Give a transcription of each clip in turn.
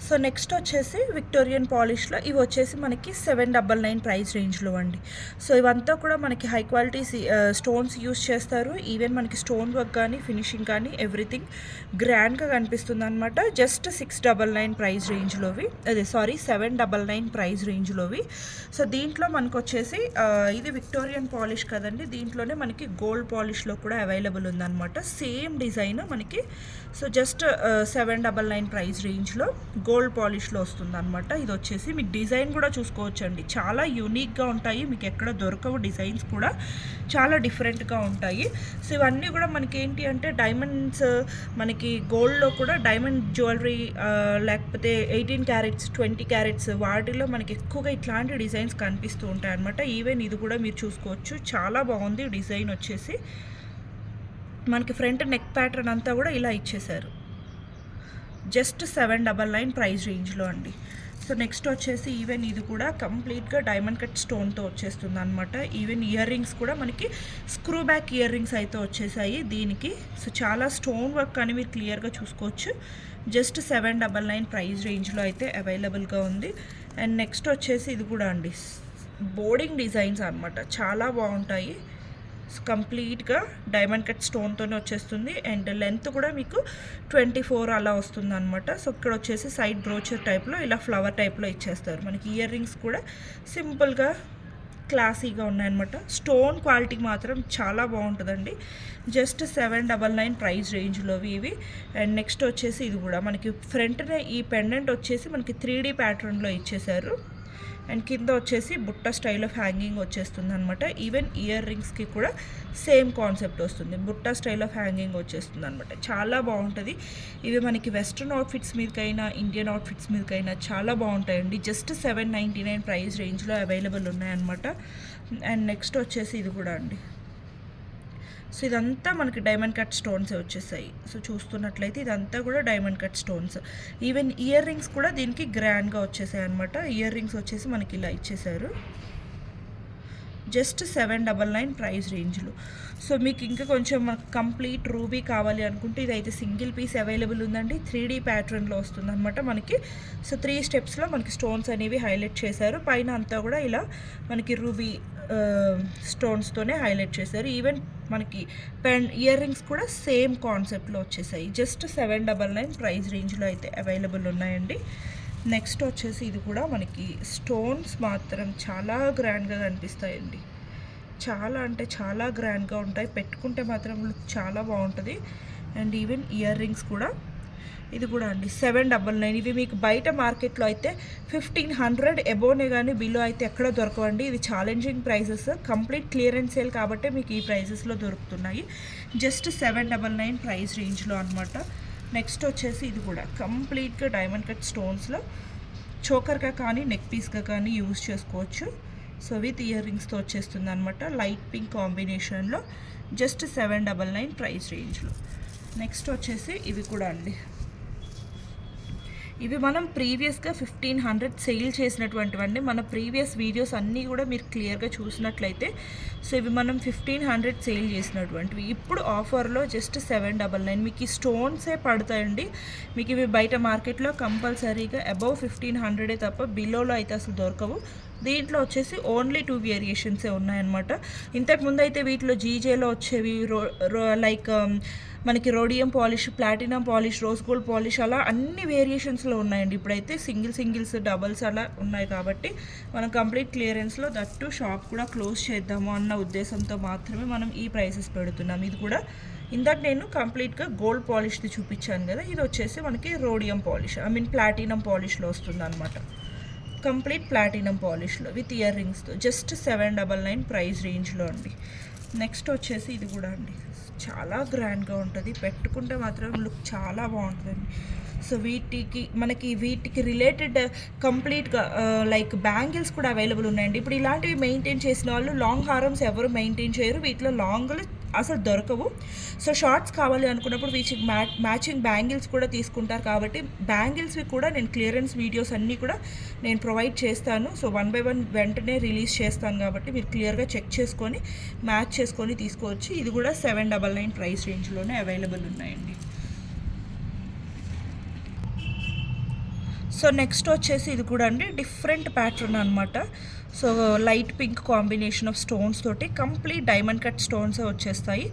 So next వచ్చేసి Victorian పాలిష్లో ఇవి వచ్చేసి మనకి 799 ప్రైస్ రేంజ్లో అండి. సో ఇవంతా కూడా మనకి హై క్వాలిటీ స్టోన్స్ యూస్ చేస్తారు. ఈవెన్ మనకి స్టోన్ వర్క్ కానీ ఫినిషింగ్ కానీ ఎవ్రీథింగ్ గ్రాండ్గా కనిపిస్తుంది అనమాట. జస్ట్ 699 ప్రైస్ రేంజ్లోవి, అదే సారీ 799 ప్రైస్ రేంజ్లోవి. సో దీంట్లో మనకు వచ్చేసి ఇది విక్టోరియన్ పాలిష్ కదండి, దీంట్లోనే మనకి గోల్డ్ పాలిష్లో కూడా అవైలబుల్ ఉందన్నమాట. సేమ్ డిజైన్ మనకి. సో జస్ట్ 799 ప్రైస్ రేంజ్లో గోల్డ్ పాలిష్లో వస్తుంది అనమాట. ఇది వచ్చేసి మీకు డిజైన్ కూడా చూసుకోవచ్చండి, చాలా యూనిక్గా ఉంటాయి, మీకు ఎక్కడ దొరకవు. డిజైన్స్ కూడా చాలా డిఫరెంట్గా ఉంటాయి. సో ఇవన్నీ కూడా మనకి ఏంటి అంటే డైమండ్స్, మనకి గోల్డ్లో కూడా డైమండ్ జ్యువెలరీ, లేకపోతే 18 క్యారెట్స్ 20 క్యారెట్స్ వాటిలో మనకి ఎక్కువగా ఇట్లాంటి డిజైన్స్ కనిపిస్తూ ఉంటాయి అనమాట. ఈవెన్ ఇది కూడా మీరు చూసుకోవచ్చు, చాలా బాగుంది డిజైన్ వచ్చేసి. మనకి ఫ్రంట్ నెక్ ప్యాటర్న్ అంతా కూడా ఇలా ఇచ్చేసారు. జస్ట్ 799 ప్రైస్ రేంజ్లో అండి. సో నెక్స్ట్ వచ్చేసి ఈవెన్ ఇది కూడా కంప్లీట్గా డైమండ్ కట్ స్టోన్తో వచ్చేస్తుంది అనమాట. ఈవెన్ ఇయర్ రింగ్స్ కూడా మనకి స్క్రూ బ్యాక్ ఇయర్ రింగ్స్ అయితే వచ్చేసాయి దీనికి. సో చాలా స్టోన్ వర్క్ అని మీరు క్లియర్గా చూసుకోవచ్చు. జస్ట్ 799 ప్రైస్ రేంజ్లో అయితే అవైలబుల్గా ఉంది. అండ్ నెక్స్ట్ వచ్చేసి ఇది కూడా అండి, బోర్డింగ్ డిజైన్స్ అనమాట, చాలా బాగుంటాయి. కంప్లీట్గా డైమండ్ కట్ స్టోన్తోనే వచ్చేస్తుంది. అండ్ లెంత్ కూడా మీకు 24 అలా వస్తుంది అనమాట. సో ఇక్కడ వచ్చేసి సైడ్ బ్రోచర్ టైప్లో ఇలా ఫ్లవర్ టైప్లో ఇచ్చేస్తారు. మనకి ఇయర్ రింగ్స్ కూడా సింపుల్గా క్లాసీగా ఉన్నాయన్నమాట. స్టోన్ క్వాలిటీ మాత్రం చాలా బాగుంటుందండి. జస్ట్ 799 ప్రైస్ రేంజ్లోవి ఇవి. అండ్ నెక్స్ట్ వచ్చేసి ఇది కూడా మనకి ఫ్రంట్నే ఈ పెండెంట్ వచ్చేసి మనకి 3D ప్యాటర్న్లో ఇచ్చేసారు. అండ్ కింద వచ్చేసి బుట్ట స్టైల్ ఆఫ్ హ్యాంగింగ్ వచ్చేస్తుంది అనమాట. ఈవెన్ ఇయర్ రింగ్స్కి కూడా సేమ్ కాన్సెప్ట్ వస్తుంది, బుట్ట స్టైల్ ఆఫ్ హ్యాంగింగ్ వచ్చేస్తుంది అనమాట. చాలా బాగుంటుంది. ఇవి మనకి వెస్ట్రన్ అవుట్ఫిట్స్ మీదకైనా ఇండియన్ అవుట్ఫిట్స్ మీదకైనా చాలా బాగుంటాయండి. జస్ట్ 799 ప్రైస్ రేంజ్లో అవైలబుల్ ఉన్నాయన్నమాట. అండ్ నెక్స్ట్ వచ్చేసి ఇది కూడా అండి. సో ఇదంతా మనకి డైమండ్ కట్ స్టోన్స్ వచ్చేసాయి. సో చూస్తున్నట్లయితే ఇదంతా కూడా diamond cut stones. Even ear rings కూడా దీనికి గ్రాండ్గా వచ్చేసాయి అనమాట. ఇయర్ రింగ్స్ వచ్చేసి మనకి ఇలా ఇచ్చేసారు. జస్ట్ 799 ప్రైస్ రేంజ్లో. సో మీకు ఇంకా కొంచెం కంప్లీట్ రూబీ కావాలి అనుకుంటే ఇదైతే సింగిల్ పీస్ అవైలబుల్ ఉందండి. 3D ప్యాటర్న్లో వస్తుంది అనమాట మనకి. సో 3 స్టెప్స్లో మనకి స్టోన్స్ అనేవి హైలైట్ చేశారు. పైన అంతా కూడా ఇలా మనకి రూబీ స్టోన్స్తోనే హైలైట్ చేశారు. ఈవెన్ మనకి ఇయర్ రింగ్స్ కూడా సేమ్ కాన్సెప్ట్లో వచ్చేసాయి. జస్ట్ 799 ప్రైస్ రేంజ్లో అయితే అవైలబుల్ ఉన్నాయండి. నెక్స్ట్ వచ్చేసి ఇది కూడా మనకి స్టోన్స్ మాత్రం చాలా గ్రాండ్గా కనిపిస్తాయండి. చాలా అంటే చాలా గ్రాండ్గా ఉంటాయి, పెట్టుకుంటే మాత్రం లుక్ చాలా బాగుంటుంది. అండ్ ఈవెన్ ఇయర్ రింగ్స్ కూడా ఇది కూడా అండి 799. ఇవి మీకు బయట మార్కెట్లో అయితే 1500 ఎబోనే కానీ బిలో అయితే ఎక్కడ దొరకవండి. ఇది challenging prices, complete clearance sale కాబట్టి మీకు ఈ ప్రైజెస్లో దొరుకుతున్నాయి. జస్ట్ 799 ప్రైస్ రేంజ్లో అనమాట. నెక్స్ట్ వచ్చేసి ఇది కూడా కంప్లీట్గా డైమండ్ కట్ స్టోన్స్లో చోకర్గా కానీ నెక్ పీస్గా కానీ యూజ్ చేసుకోవచ్చు. సో విత్ ఇయర్ రింగ్స్తో వచ్చేస్తుంది అనమాట, లైట్ పింక్ కాంబినేషన్లో. జస్ట్ 799 ప్రైస్ రేంజ్లో. నెక్స్ట్ వచ్చేసి ఇవి కూడా అండి. ఇవి మనం ప్రీవియస్గా 1500 సేల్ చేసినటువంటివన్నీ, మన ప్రీవియస్ వీడియోస్ అన్నీ కూడా మీరు క్లియర్గా చూసినట్లయితే. సో ఇవి మనం 1500 సేల్ చేసినటువంటివి. ఇప్పుడు ఆఫర్లో జస్ట్ 799. మీకు ఈ స్టోన్సే పడతాయండి. మీకు ఇవి బయట మార్కెట్లో కంపల్సరీగా అబవ్ 1500 తప్ప బిలోలో అయితే అసలు దొరకవు. దీంట్లో వచ్చేసి ఓన్లీ 2 వేరియేషన్సే ఉన్నాయన్నమాట. ఇంతకుముందు అయితే వీటిలో జీజేలో వచ్చేవి లైక్ మనకి rhodium polish, platinum polish, rose gold polish అలా అన్ని వేరియేషన్స్లో ఉన్నాయండి. ఇప్పుడైతే సింగిల్స్ డబల్స్ అలా ఉన్నాయి కాబట్టి మనం కంప్లీట్ క్లియరెన్స్లో దట్టు షాప్ కూడా క్లోజ్ చేద్దాము అన్న ఉద్దేశంతో మాత్రమే మనం ఈ ప్రైసెస్ పెడుతున్నాం. ఇది కూడా ఇందాక నేను కంప్లీట్గా గోల్డ్ పాలిష్ది చూపించాను కదా, ఇది వచ్చేసి మనకి రోడియం పాలిష్, ప్లాటినం పాలిష్లో వస్తుంది అనమాట. కంప్లీట్ ప్లాటినం పాలిష్లో విత్ ఇయర్ రింగ్స్తో జస్ట్ 799 ప్రైస్ రేంజ్లో అండి. నెక్స్ట్ వచ్చేసి ఇది కూడా అండి, చాలా గ్రాండ్గా ఉంటుంది, పెట్టుకుంటే మాత్రం లుక్ చాలా బాగుంటుందండి. సో వీటికి రిలేటెడ్ కంప్లీట్గా లైక్ బ్యాంగిల్స్ కూడా అవైలబుల్ ఉన్నాయండి. ఇప్పుడు ఇలాంటివి మెయింటైన్ చేసిన వాళ్ళు లాంగ్ హారమ్స్ ఎవరు మెయింటైన్ చేయరు, వీటిలో లాంగ్లు అసలు దొరకవు. సో షార్ట్స్ కావాలి అనుకున్నప్పుడు వీటికి మ్యాచింగ్ బ్యాంగిల్స్ కూడా తీసుకుంటారు. కాబట్టి బ్యాంగిల్స్వి కూడా నేను క్లియరెన్స్ వీడియోస్ అన్నీ కూడా నేను ప్రొవైడ్ చేస్తాను. సో 1 by 1 వెంటనే రిలీజ్ చేస్తాను కాబట్టి మీరు క్లియర్గా చెక్ చేసుకొని మ్యాచ్ చేసుకొని తీసుకోవచ్చు. ఇది కూడా 799 ప్రైస్ రేంజ్లోనే అవైలబుల్ ఉన్నాయండి. సో నెక్స్ట్ వచ్చేసి ఇది కూడా అండి డిఫరెంట్ ప్యాటర్న్ అనమాట. So light pink combination of stones తోటి కంప్లీట్ డైమండ్ కట్ స్టోన్స్ వచ్చేస్తాయి.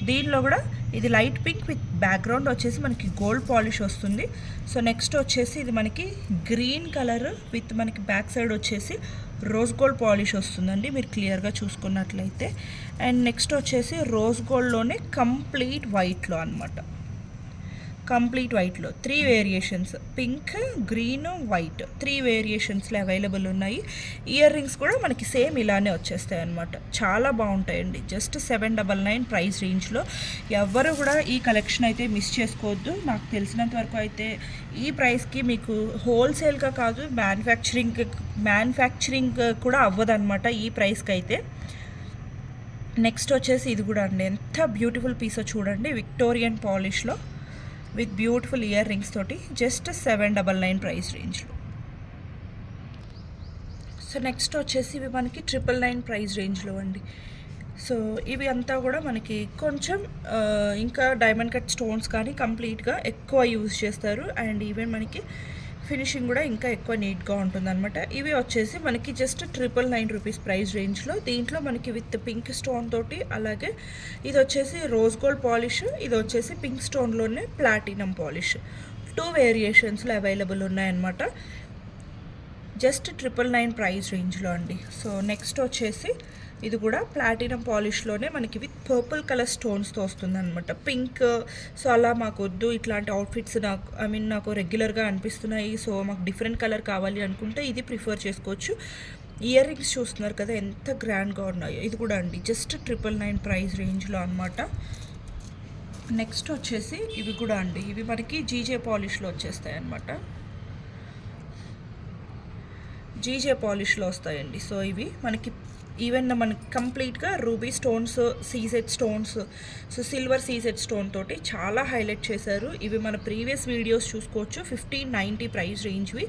దీనిలో కూడా ఇది లైట్ పింక్ విత్ బ్యాక్గ్రౌండ్ వచ్చేసి మనకి గోల్డ్ పాలిష్ వస్తుంది. సో నెక్స్ట్ వచ్చేసి ఇది మనకి గ్రీన్ కలర్ విత్ మనకి బ్యాక్ సైడ్ వచ్చేసి రోజ్ గోల్డ్ పాలిష్ వస్తుందండి, మీరు క్లియర్గా చూసుకున్నట్లయితే. అండ్ నెక్స్ట్ వచ్చేసి రోజ్ గోల్డ్లోనే కంప్లీట్ వైట్లో అనమాట. కంప్లీట్ వైట్లో 3 వేరియేషన్స్, పింక్, గ్రీన్, వైట్ 3 వేరియేషన్స్లో అవైలబుల్ ఉన్నాయి. ఇయర్ రింగ్స్ కూడా మనకి సేమ్ ఇలానే వచ్చేస్తాయి అనమాట. చాలా బాగుంటాయండి. జస్ట్ 799 ప్రైస్ రేంజ్లో. ఎవరు కూడా ఈ కలెక్షన్ అయితే మిస్ చేసుకోవద్దు. నాకు తెలిసినంత వరకు అయితే ఈ ప్రైస్కి మీకు హోల్సేల్గా కాదు మ్యానుఫ్యాక్చరింగ్ కూడా అవ్వదన్నమాట ఈ ప్రైస్కి అయితే. నెక్స్ట్ వచ్చేసి ఇది కూడా అండి ఎంత బ్యూటిఫుల్ పీసో చూడండి, విక్టోరియన్ పాలిష్లో విత్ బ్యూటిఫుల్ ఇయర్ రింగ్స్ తోటి జస్ట్ 799 ప్రైస్ రేంజ్లో. సో నెక్స్ట్ వచ్చేసి ఇవి మనకి 999 ప్రైస్ రేంజ్లో అండి. సో ఇవి అంతా కూడా మనకి కొంచెం ఇంకా డైమండ్ కట్ స్టోన్స్ కానీ కంప్లీట్గా ఎక్కువ యూజ్ చేస్తారు. అండ్ ఈవెన్ మనకి ఫినిషింగ్ కూడా ఇంకా ఎక్కువ నీట్గా ఉంటుంది అనమాట. ఇవి వచ్చేసి మనకి జస్ట్ 999 రూపీస్ ప్రైస్ రేంజ్లో. దీంట్లో మనకి విత్ పింక్ స్టోన్ తోటి, అలాగే ఇది వచ్చేసి రోజ్ గోల్డ్ పాలిష్, ఇది వచ్చేసి పింక్ స్టోన్లోనే ప్లాటినం పాలిష్ 2 వేరియేషన్స్లో అవైలబుల్ ఉన్నాయన్నమాట. జస్ట్ 999 ప్రైస్ రేంజ్లో అండి. సో నెక్స్ట్ వచ్చేసి ఇది కూడా ప్లాటినం పాలిష్లోనే మనకి విత్ పర్పుల్ కలర్ స్టోన్స్తో వస్తుంది అనమాట. పింక్, సో అలా మాకు వద్దు ఇట్లాంటి అవుట్ఫిట్స్, నాకు రెగ్యులర్గా అనిపిస్తున్నాయి, సో మాకు డిఫరెంట్ కలర్ కావాలి అనుకుంటే ఇది ప్రిఫర్ చేసుకోవచ్చు. ఇయర్ రింగ్స్ చూస్తున్నారు కదా ఎంత గ్రాండ్గా ఉన్నాయో. ఇది కూడా అండి జస్ట్ 999 ప్రైస్ రేంజ్లో అనమాట. నెక్స్ట్ వచ్చేసి ఇవి కూడా అండి, ఇవి మనకి జీజే పాలిష్లో వచ్చేస్తాయి అనమాట. జీజే పాలిష్లో వస్తాయండి. సో ఇవి మనకి ఈవెన్ మనకి కంప్లీట్గా ruby stones, CZ stones, so silver CZ stone తోటి చాలా హైలైట్ చేశారు. ఇవి మన ప్రీవియస్ వీడియోస్ చూసుకోవచ్చు. 1590 ప్రైస్ రేంజ్వి.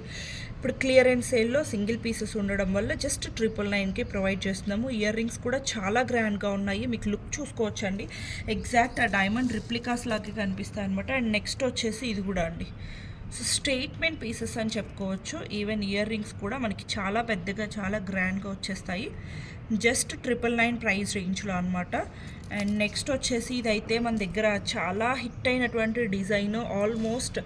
ఇప్పుడు క్లియరెన్స్ సేల్లో సింగిల్ పీసెస్ ఉండడం వల్ల జస్ట్ 999కి ప్రొవైడ్ చేస్తున్నాము. ఇయర్ రింగ్స్ కూడా చాలా గ్రాండ్గా ఉన్నాయి, మీకు లుక్ చూసుకోవచ్చు అండి. ఎగ్జాక్ట్ ఆ డైమండ్ రిప్లికాస్ లాగే కనిపిస్తాయి అనమాట. అండ్ నెక్స్ట్ వచ్చేసి ఇది కూడా అండి, సో స్టేట్మెంట్ పీసెస్ అని చెప్పుకోవచ్చు. ఈవెన్ ఇయర్ రింగ్స్ కూడా మనకి చాలా పెద్దగా చాలా గ్రాండ్గా వచ్చేస్తాయి. జస్ట్ 999 ప్రైస్ రేంజ్లో అనమాట. అండ్ నెక్స్ట్ వచ్చేసి ఇదైతే మన దగ్గర చాలా హిట్ అయినటువంటి డిజైన్. ఆల్మోస్ట్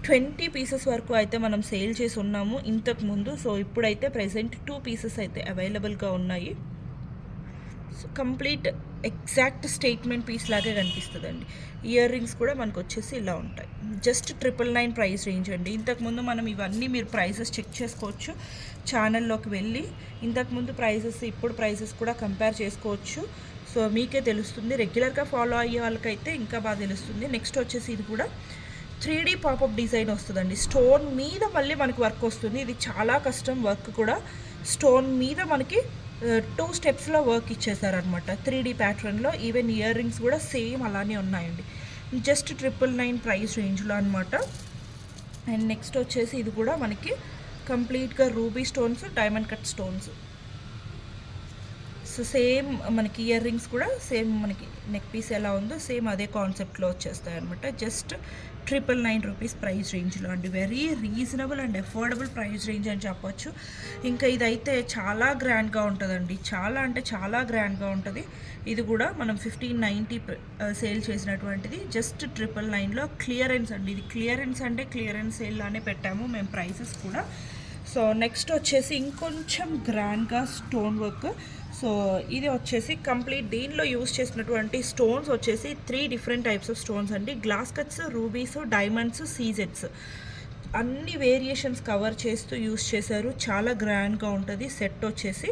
20 పీసెస్ వరకు అయితే మనం సేల్ చేసి ఉన్నాము ఇంతకుముందు. సో ఇప్పుడైతే ప్రెజెంట్ 2 పీసెస్ అయితే అవైలబుల్గా ఉన్నాయి. So complete exact statement piece లాగే కనిపిస్తుందండి. ఇయర్ రింగ్స్ కూడా మనకు వచ్చేసి ఇలా ఉంటాయి. జస్ట్ 999 ప్రైస్ రేంజ్ అండి. ఇంతకుముందు మనం ఇవన్నీ మీరు ప్రైసెస్ చెక్ చేసుకోవచ్చు ఛానల్లోకి వెళ్ళి. ఇంతకుముందు ప్రైసెస్ ఇప్పుడు ప్రైసెస్ కూడా కంపేర్ చేసుకోవచ్చు. సో మీకే తెలుస్తుంది, రెగ్యులర్గా ఫాలో అయ్యే వాళ్ళకైతే ఇంకా బాగా తెలుస్తుంది. నెక్స్ట్ వచ్చేసి ఇది కూడా 3D పాపప్ డిజైన్ వస్తుందండి. స్టోన్ మీద మళ్ళీ మనకి వర్క్ వస్తుంది. ఇది చాలా కష్టం వర్క్ కూడా. స్టోన్ మీద మనకి 2 స్టెప్స్లో వర్క్ ఇచ్చేసారనమాట 3D ప్యాటర్న్లో. ఈవెన్ ఇయర్ రింగ్స్ కూడా సేమ్ అలానే ఉన్నాయండి. జస్ట్ 999 ప్రైస్ రేంజ్లో అనమాట. అండ్ నెక్స్ట్ వచ్చేసి ఇది కూడా మనకి కంప్లీట్గా ruby stones, diamond cut stones. So same మనకి ఇయర్ రింగ్స్ కూడా సేమ్ మనకి నెక్ పీస్ ఎలా ఉందో సేమ్ అదే కాన్సెప్ట్లో వచ్చేస్తాయి అనమాట. జస్ట్ 999 రూపీస్ ప్రైస్ రేంజ్లో అండి. Very reasonable and affordable price range అని చెప్పొచ్చు. ఇంకా ఇదైతే చాలా గ్రాండ్గా ఉంటుందండి, చాలా అంటే చాలా గ్రాండ్గా ఉంటుంది. ఇది కూడా మనం 1590 సేల్ చేసినటువంటిది జస్ట్ 999లో క్లియరెన్స్ అండి. ఇది క్లియరెన్స్ అంటే క్లియరెన్స్ సేల్లానే పెట్టాము మేము ప్రైసెస్ కూడా. సో నెక్స్ట్ వచ్చేసి ఇంకొంచెం గ్రాండ్గా స్టోన్ వర్క్. సో ఇది వచ్చేసి కంప్లీట్ దీనిలో యూస్ చేసినటువంటి స్టోన్స్ వచ్చేసి 3 డిఫరెంట్ టైప్స్ ఆఫ్ స్టోన్స్ అండి. గ్లాస్ కట్స్, రూబీస్, డైమండ్స్, సీజెడ్స్ అన్ని వేరియేషన్స్ కవర్ చేస్తూ యూస్ చేశారు. చాలా గ్రాండ్గా ఉంటుంది. సెట్ వచ్చేసి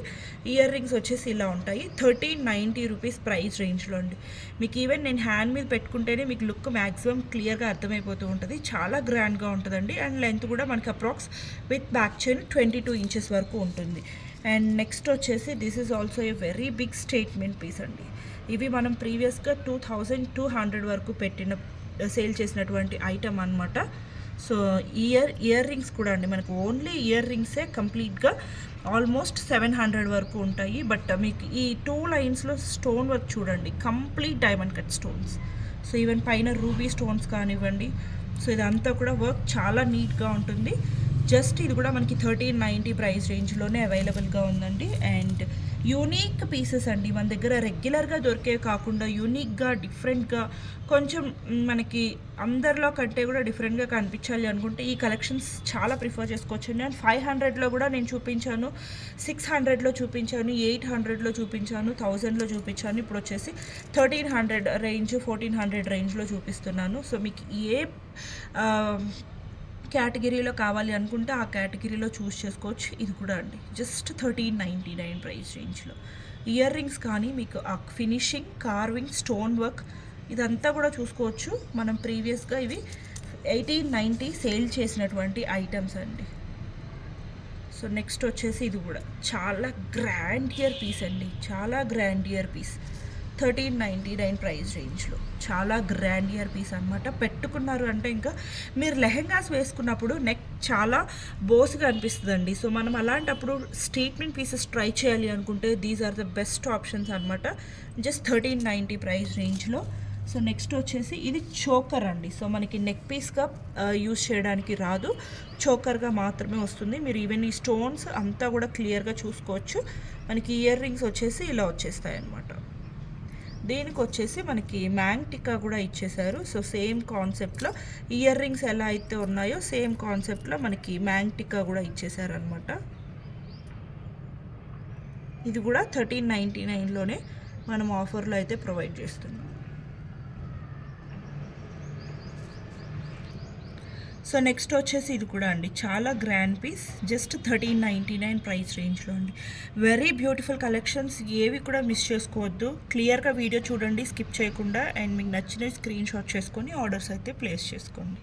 ఇయర్ రింగ్స్ వచ్చేసి ఇలా ఉంటాయి. 1390 రూపీస్ ప్రైస్ రేంజ్లో అండి. మీకు ఈవెన్ నేను హ్యాండ్ మీద పెట్టుకుంటేనే మీకు లుక్ మ్యాక్సిమం క్లియర్గా అర్థమైపోతూ ఉంటుంది. చాలా గ్రాండ్గా ఉంటుందండి. అండ్ లెంత్ కూడా మనకి approx with back chain 22 inches వరకు ఉంటుంది. అండ్ నెక్స్ట్ వచ్చేసి this is also a very big statement piece అండి. ఇవి మనం ప్రీవియస్గా 2200 వరకు సేల్ చేసినటువంటి ఐటమ్ అనమాట. సో ఇయర్ రింగ్స్ కూడా అండి మనకు ఓన్లీ ఇయర్ రింగ్సే కంప్లీట్గా ఆల్మోస్ట్ 700 వరకు ఉంటాయి. బట్ మీకు ఈ 2 లైన్స్లో స్టోన్ వర్క్ చూడండి, complete diamond cut stones. So even పైన రూబీ స్టోన్స్ కానివ్వండి, సో ఇదంతా కూడా వర్క్ చాలా నీట్గా ఉంటుంది. జస్ట్ ఇది కూడా మనకి 1390 ప్రైస్ రేంజ్లోనే అవైలబుల్గా ఉందండి. అండ్ యూనిక్ పీసెస్ అండి, మన దగ్గర రెగ్యులర్గా దొరికే కాకుండా యూనిక్గా డిఫరెంట్గా కొంచెం మనకి అందరిలో కంటే కూడా డిఫరెంట్గా కనిపించాలి అనుకుంటే ఈ కలెక్షన్స్ చాలా ప్రిఫర్ చేసుకోవచ్చు. నేను 500లో కూడా నేను చూపించాను, 600లో చూపించాను, 800లో చూపించాను, 1000లో చూపించాను. ఇప్పుడు వచ్చేసి 1300 రేంజ్, 1400 రేంజ్లో చూపిస్తున్నాను. సో మీకు ఏ కేటగిరీలో కావాలి అనుకుంటే ఆ కేటగిరీలో చూస్ చేసుకోవచ్చు. ఇది కూడా అండి జస్ట్ 1399 ప్రైస్ రేంజ్లో. ఇయర్ రింగ్స్ కానీ మీకు ఆ ఫినిషింగ్, కార్వింగ్, స్టోన్ వర్క్ ఇదంతా కూడా చూసుకోవచ్చు. మనం ప్రీవియస్గా ఇవి 1890 సేల్ చేసినటువంటి ఐటమ్స్ అండి. సో నెక్స్ట్ వచ్చేసి ఇది కూడా చాలా గ్రాండ్ ఇయర్ పీస్ అండి, చాలా గ్రాండ్ ఇయర్ పీస్. 1399 ప్రైస్ రేంజ్లో చాలా గ్రాండ్ ఇయర్ పీస్ అనమాట. పెట్టుకున్నారు అంటే ఇంకా మీరు లెహెంగాస్ వేసుకున్నప్పుడు నెక్ చాలా బోస్గా అనిపిస్తుందండి. సో మనం అలాంటప్పుడు స్టేట్మెంట్ పీసెస్ ట్రై చేయాలి అనుకుంటే these are the best options అనమాట. జస్ట్ 1390 ప్రైస్ రేంజ్లో. సో నెక్స్ట్ వచ్చేసి ఇది చోకర్ అండి. సో మనకి నెక్ పీస్గా యూస్ చేయడానికి రాదు, చోకర్గా మాత్రమే వస్తుంది. మీరు ఈవెన్ ఈ స్టోన్స్ అంతా కూడా క్లియర్గా చూసుకోవచ్చు. మనకి ఇయర్ రింగ్స్ వచ్చేసి ఇలా వచ్చేస్తాయి అన్నమాట. దీనికి వచ్చేసి మనకి మ్యాంగ్ టిక్కా కూడా ఇచ్చేసారు. సో సేమ్ కాన్సెప్ట్లో ఇయర్ రింగ్స్ ఎలా అయితే ఉన్నాయో సేమ్ కాన్సెప్ట్లో మనకి మ్యాంగ్ టిక్కా కూడా ఇచ్చేసారు అనమాట. ఇది కూడా 1399లోనే మనం ఆఫర్లో అయితే ప్రొవైడ్ చేస్తున్నాం. సో నెక్స్ట్ వచ్చేసి ఇది కూడా అండి చాలా గ్రాండ్ పీస్, జస్ట్ 1399 ప్రైస్ రేంజ్లో అండి. వెరీ బ్యూటిఫుల్ కలెక్షన్స్, ఏవి కూడా మిస్ చేసుకోవద్దు. క్లియర్గా వీడియో చూడండి స్కిప్ చేయకుండా. అండ్ మీకు నచ్చినవి స్క్రీన్ షాట్ చేసుకొని ఆర్డర్స్ అయితే ప్లేస్ చేసుకోండి.